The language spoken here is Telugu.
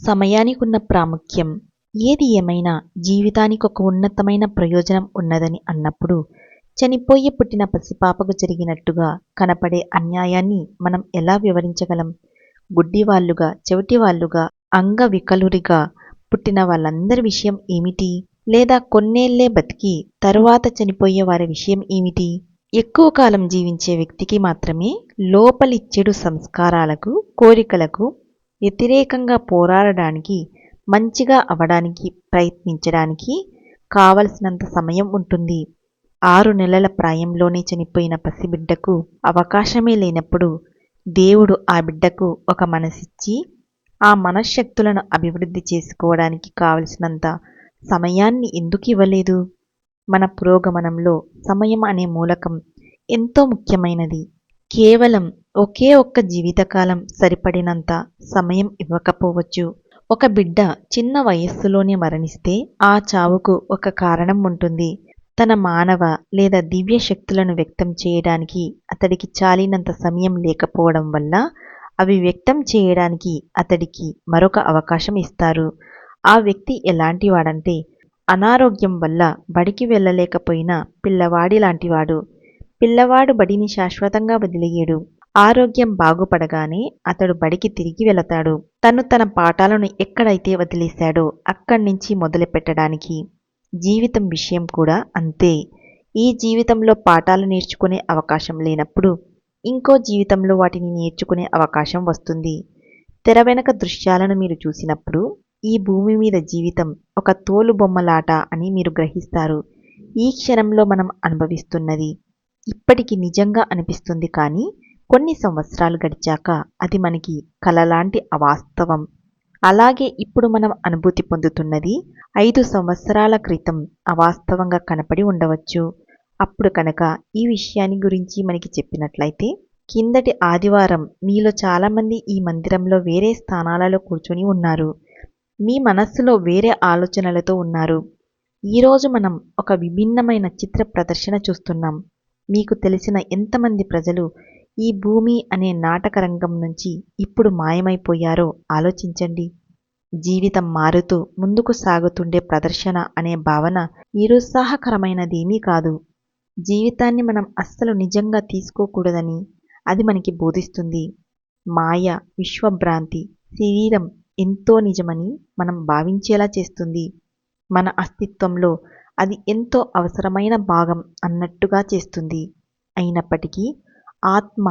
సమయానికున్న ప్రాముఖ్యం ఏది ఏమైనా జీవితానికి ఒక ఉన్నతమైన ప్రయోజనం ఉన్నదని అన్నప్పుడు చనిపోయి పుట్టిన పసిపాపకు జరిగినట్టుగా కనపడే అన్యాయాన్ని మనం ఎలా వివరించగలం? గుడ్డివాళ్లుగా, చెవిటివాళ్లుగా, అంగవికలురిగా పుట్టిన వాళ్ళందరి విషయం ఏమిటి? లేదా కొన్నేళ్లే బతికి తరువాత చనిపోయే వారి విషయం ఏమిటి? ఎక్కువ కాలం జీవించే వ్యక్తికి మాత్రమే లోపలి చెడు సంస్కారాలకు, కోరికలకు వ్యతిరేకంగా పోరాడడానికి, మంచిగా అవడానికి ప్రయత్నించడానికి కావలసినంత సమయం ఉంటుంది. 6 నెలల ప్రాయంలోనే చనిపోయిన పసిబిడ్డకు అవకాశమే లేనప్పుడు దేవుడు ఆ బిడ్డకు ఒక మనసిచ్చి ఆ మనశ్శక్తులను అభివృద్ధి చేసుకోవడానికి కావలసినంత సమయాన్ని ఎందుకు ఇవ్వలేదు? మన పురోగమనంలో సమయం అనే మూలకం ఎంతో ముఖ్యమైనది. కేవలం ఒకే ఒక్క జీవితకాలం సరిపడినంత సమయం ఇవ్వకపోవచ్చు. ఒక బిడ్డ చిన్న వయస్సులోనే మరణిస్తే ఆ చావుకు ఒక కారణం ఉంటుంది. తన మానవ లేదా దివ్య శక్తులను వ్యక్తం చేయడానికి అతడికి చాలినంత సమయం లేకపోవడం వల్ల అవి వ్యక్తం చేయడానికి అతడికి మరొక అవకాశం ఇస్తారు. ఆ వ్యక్తి ఎలాంటివాడంటే అనారోగ్యం వల్ల బడికి వెళ్ళలేకపోయిన పిల్లవాడి లాంటివాడు. పిల్లవాడు బడిని శాశ్వతంగా వదిలేయడు. ఆరోగ్యం బాగుపడగానే అతడు బడికి తిరిగి వెళతాడు. తన పాఠాలను ఎక్కడైతే వదిలేశాడో అక్కడ్నుంచి మొదలు పెట్టడానికి. జీవితం విషయం కూడా అంతే. ఈ జీవితంలో పాఠాలు నేర్చుకునే అవకాశం లేనప్పుడు ఇంకో జీవితంలో వాటిని నేర్చుకునే అవకాశం వస్తుంది. తెర వెనక దృశ్యాలను మీరు చూసినప్పుడు ఈ భూమి మీద జీవితం ఒక తోలుబొమ్మలాట అని మీరు గ్రహిస్తారు. ఈ క్షణంలో మనం అనుభవిస్తున్నది ఇప్పటికి నిజంగా అనిపిస్తుంది, కానీ కొన్ని సంవత్సరాలు గడిచాక అది మనకి కలలాంటి అవాస్తవం. అలాగే ఇప్పుడు మనం అనుభూతి పొందుతున్నది 5 సంవత్సరాల క్రితం అవాస్తవంగా కనపడి ఉండవచ్చు. అప్పుడు కనుక ఈ విషయాన్ని గురించి మనకి చెప్పినట్లయితే, కిందటి ఆదివారం మీలో చాలామంది ఈ మందిరంలో వేరే స్థానాలలో కూర్చొని ఉన్నారు. మీ మనస్సులో వేరే ఆలోచనలతో ఉన్నారు. ఈరోజు మనం ఒక విభిన్నమైన చిత్ర ప్రదర్శన చూస్తున్నాం. మీకు తెలిసిన ఎంతమంది ప్రజలు ఈ భూమి అనే నాటక రంగం నుంచి ఇప్పుడు మాయమైపోయారో ఆలోచించండి. జీవితం మారుతూ ముందుకు సాగుతుండే ప్రదర్శన అనే భావన నిరుత్సాహకరమైనదేమీ కాదు. జీవితాన్ని మనం అస్సలు నిజంగా తీసుకోకూడదని అది మనకి బోధిస్తుంది. మాయ, విశ్వభ్రాంతి, శరీరం ఎంతో నిజమని మనం భావించేలా చేస్తుంది. మన అస్తిత్వంలో అది ఎంతో అవసరమైన భాగం అన్నట్టుగా చేస్తుంది. అయినప్పటికీ ఆత్మ